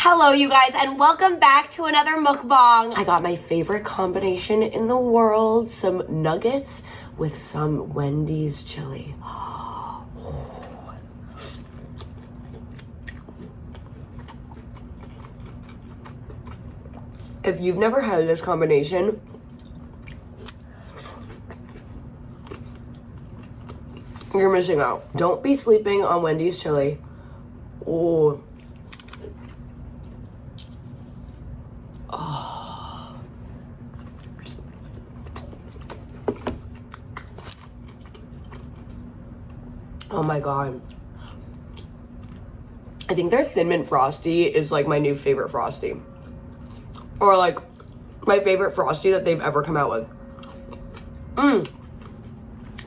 Hello you guys, and welcome back to another mukbang. I got my favorite combination in the world, some nuggets with some Wendy's chili. If you've never had this combination, you're missing out. Don't be sleeping on Wendy's chili. Oh. Oh my god. I think their Thin Mint Frosty is like my new favorite Frosty. Or like my favorite Frosty that they've ever come out with.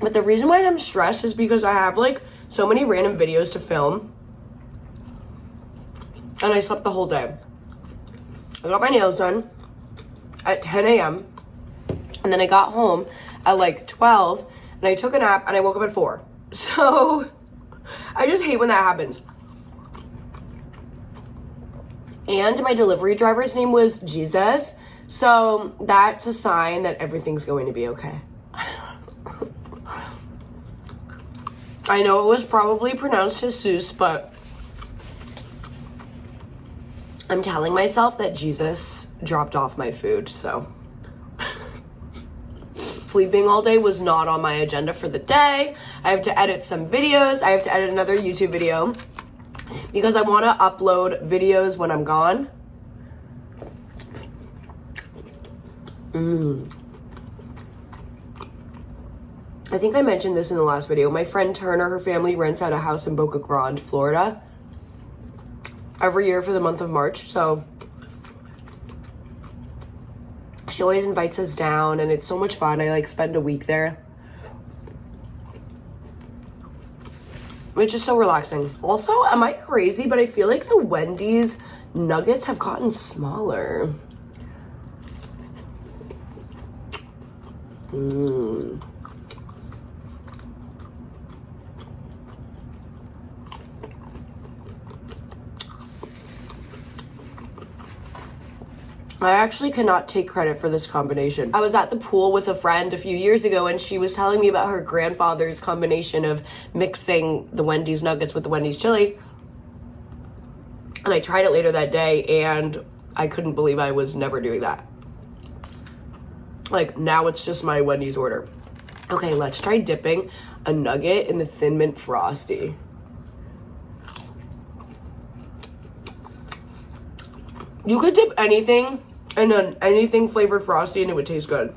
But the reason why I'm stressed is because I have like so many random videos to film. And I slept the whole day. I got my nails done at 10 a.m. And then I got home at like 12 and I took a nap and I woke up at 4. So I just hate when that happens. And my delivery driver's name was Jesus. So that's a sign that everything's going to be okay. I know it was probably pronounced Jesus, but I'm telling myself that Jesus dropped off my food, so. Sleeping all day was not on my agenda for the day. I have to edit some videos. I have to edit another YouTube video because I want to upload videos when I'm gone. I think I mentioned this in the last video. My friend Turner, her family rents out a house in Boca Grande, Florida every year for the month of March, so she always invites us down and it's so much fun. I like spend a week there. It's just so relaxing. Also, am I crazy? But I feel like the Wendy's nuggets have gotten smaller. I actually cannot take credit for this combination. I was at the pool with a friend a few years ago and she was telling me about her grandfather's combination of mixing the Wendy's nuggets with the Wendy's chili. And I tried it later that day and I couldn't believe I was never doing that. Like, now it's just my Wendy's order. Okay, let's try dipping a nugget in the Thin Mint Frosty. You could dip anything and then anything flavored Frosty and it would taste good.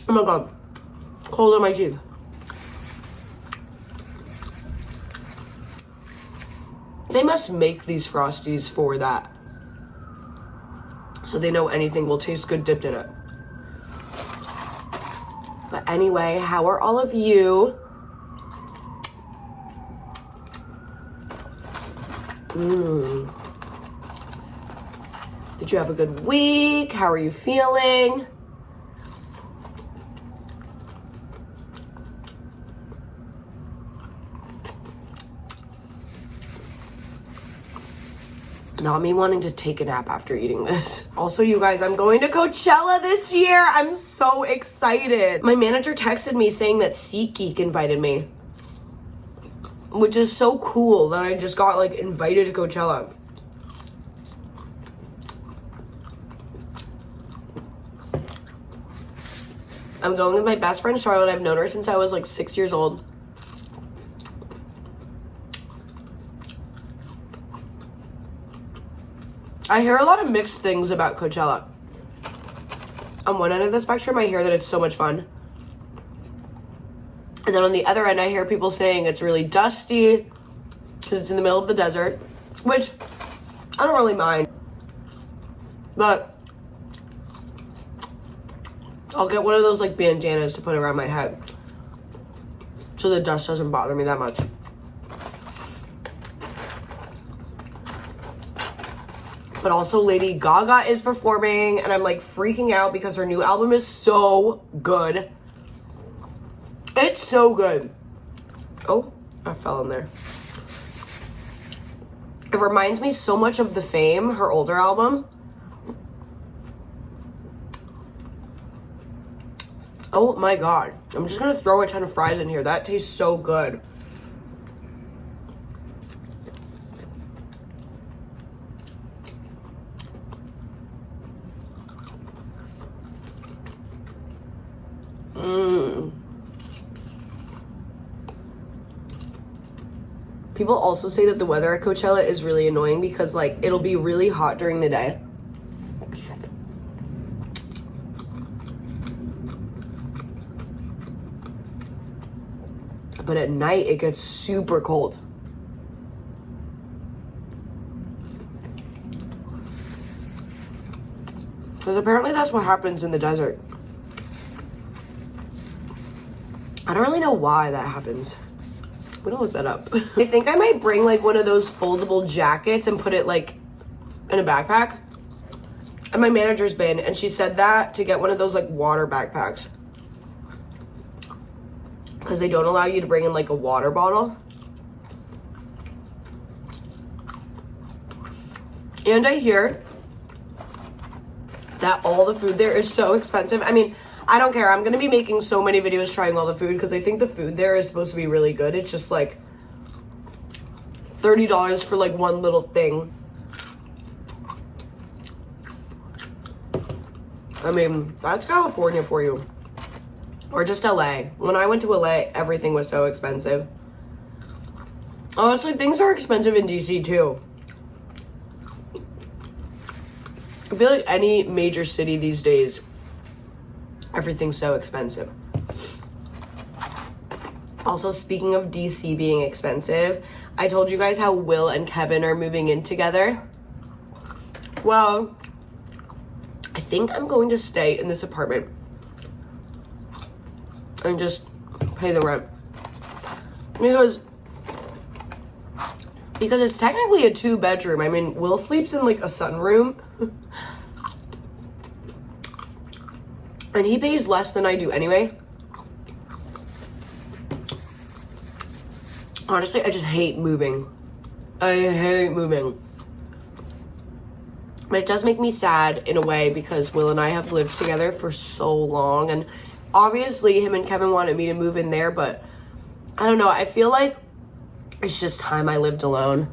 Oh my god. Cold on my teeth. They must make these Frosties for that. So they know anything will taste good dipped in it. But anyway, how are all of you? Did you have a good week? How are you feeling? Not me wanting to take a nap after eating this. Also, you guys, I'm going to Coachella this year. I'm so excited. My manager texted me saying that SeatGeek invited me, which is so cool that I just got like invited to Coachella. I'm going with my best friend Charlotte. I've known her since I was like 6 years old. I hear a lot of mixed things about Coachella. On one end of the spectrum, I hear that it's so much fun. And then on the other end, I hear people saying it's really dusty because it's in the middle of the desert, which I don't really mind. But I'll get one of those like bandanas to put around my head so the dust doesn't bother me that much. But also Lady Gaga is performing and I'm like freaking out because her new album is so good. It's so good. Oh, I fell in there. It reminds me so much of The Fame, her older album. Oh my god. I'm just gonna throw a ton of fries in here. That tastes so good. People also say that the weather at Coachella is really annoying because, like, it'll be really hot during the day. But at night, it gets super cold. Because apparently that's what happens in the desert. I don't really know why that happens. I'm gonna look that up. I think I might bring like one of those foldable jackets and put it like in a backpack. And my manager's been, and she said that to get one of those like water backpacks. Because they don't allow you to bring in like a water bottle. And I hear that all the food there is so expensive. I mean, I don't care. I'm going to be making so many videos trying all the food because I think the food there is supposed to be really good. It's just like $30 for like one little thing. I mean, that's California for you. Or just LA. When I went to LA, everything was so expensive. Honestly, things are expensive in DC too. I feel like any major city these days, everything's so expensive. Also, speaking of DC being expensive, I told you guys how Will and Kevin are moving in together. Well, I think I'm going to stay in this apartment and just pay the rent. Because it's technically a 2-bedroom. I mean, Will sleeps in like a sunroom. And he pays less than I do anyway. Honestly, I just hate moving. I hate moving. But it does make me sad in a way because Will and I have lived together for so long. And obviously him and Kevin wanted me to move in there, but I don't know. I feel like it's just time I lived alone.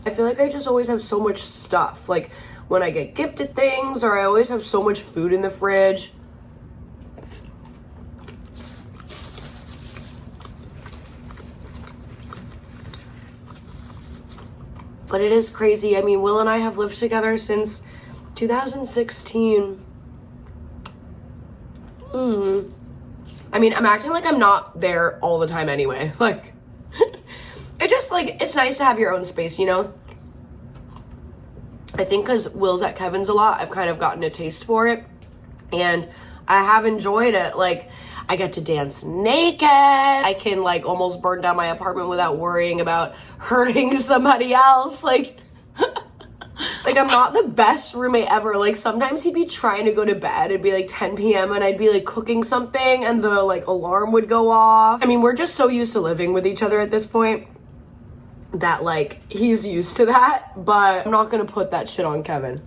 I feel like I just always have so much stuff. Like when I get gifted things, or I always have so much food in the fridge. But it is crazy. I mean, Will and I have lived together since 2016. I mean, I'm acting like I'm not there all the time anyway. Like, it just, like, it's nice to have your own space, you know? I think because Will's at Kevin's a lot, I've kind of gotten a taste for it. And I have enjoyed it. Like, I get to dance naked. I can, like, almost burn down my apartment without worrying about hurting somebody else. Like, like, I'm not the best roommate ever. Like, sometimes he'd be trying to go to bed. It'd be, like, 10 p.m. and I'd be, like, cooking something and the, like, alarm would go off. I mean, we're just so used to living with each other at this point that, like, he's used to that. But I'm not gonna put that shit on Kevin.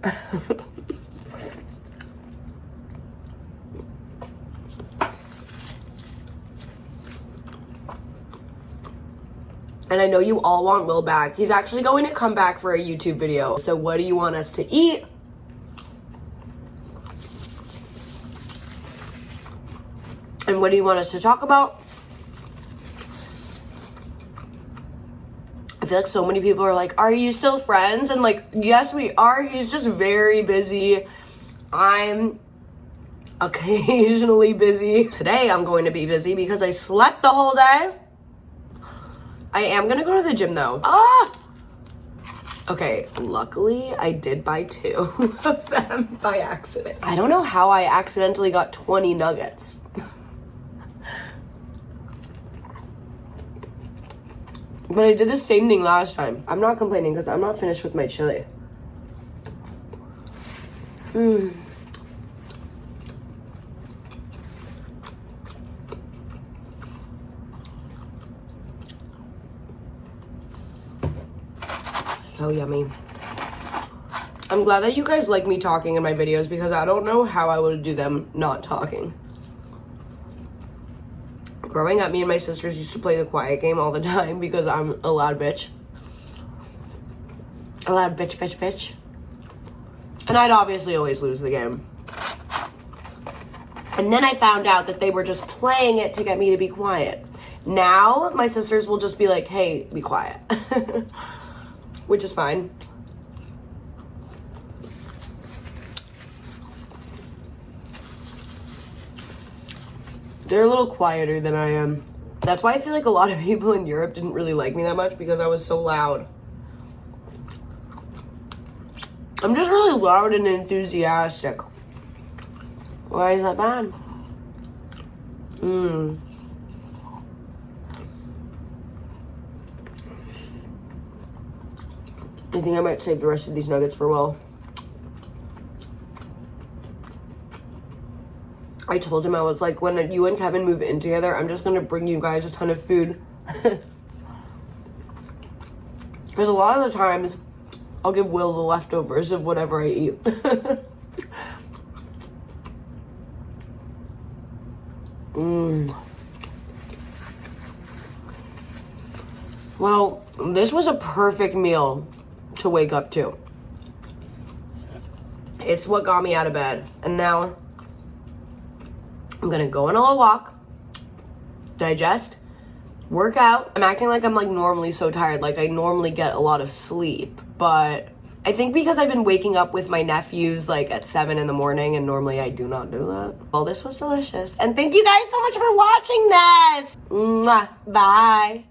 And I know you all want Will back. He's actually going to come back for a YouTube video. So what do you want us to eat? And what do you want us to talk about? I feel like so many people are like, are you still friends? And like, yes, we are. He's just very busy. I'm occasionally busy. Today I'm going to be busy because I slept the whole day. I am gonna go to the gym though. Okay, luckily I did buy 2 of them by accident. I don't know how I accidentally got 20 nuggets. But I did the same thing last time. I'm not complaining because I'm not finished with my chili. So yummy. I'm glad that you guys like me talking in my videos because I don't know how I would do them not talking. Growing up, me and my sisters used to play the quiet game all the time because I'm a loud bitch. A loud bitch, bitch, bitch. And I'd obviously always lose the game. And then I found out that they were just playing it to get me to be quiet. Now, my sisters will just be like, hey, be quiet. Which is fine. They're a little quieter than I am. That's why I feel like a lot of people in Europe didn't really like me that much because I was so loud. I'm just really loud and enthusiastic. Why is that bad? I think I might save the rest of these nuggets for Will. I told him, I was like, when you and Kevin move in together, I'm just going to bring you guys a ton of food. Because a lot of the times, I'll give Will the leftovers of whatever I eat. Well, this was a perfect meal to wake up to. It's what got me out of bed. And now I'm gonna go on a little walk, digest, work out. I'm acting like I'm like normally so tired, like I normally get a lot of sleep, but I think because I've been waking up with my nephews like at 7 in the morning and normally I do not do that. Well, this was delicious. And thank you guys so much for watching this. Mwah. Bye.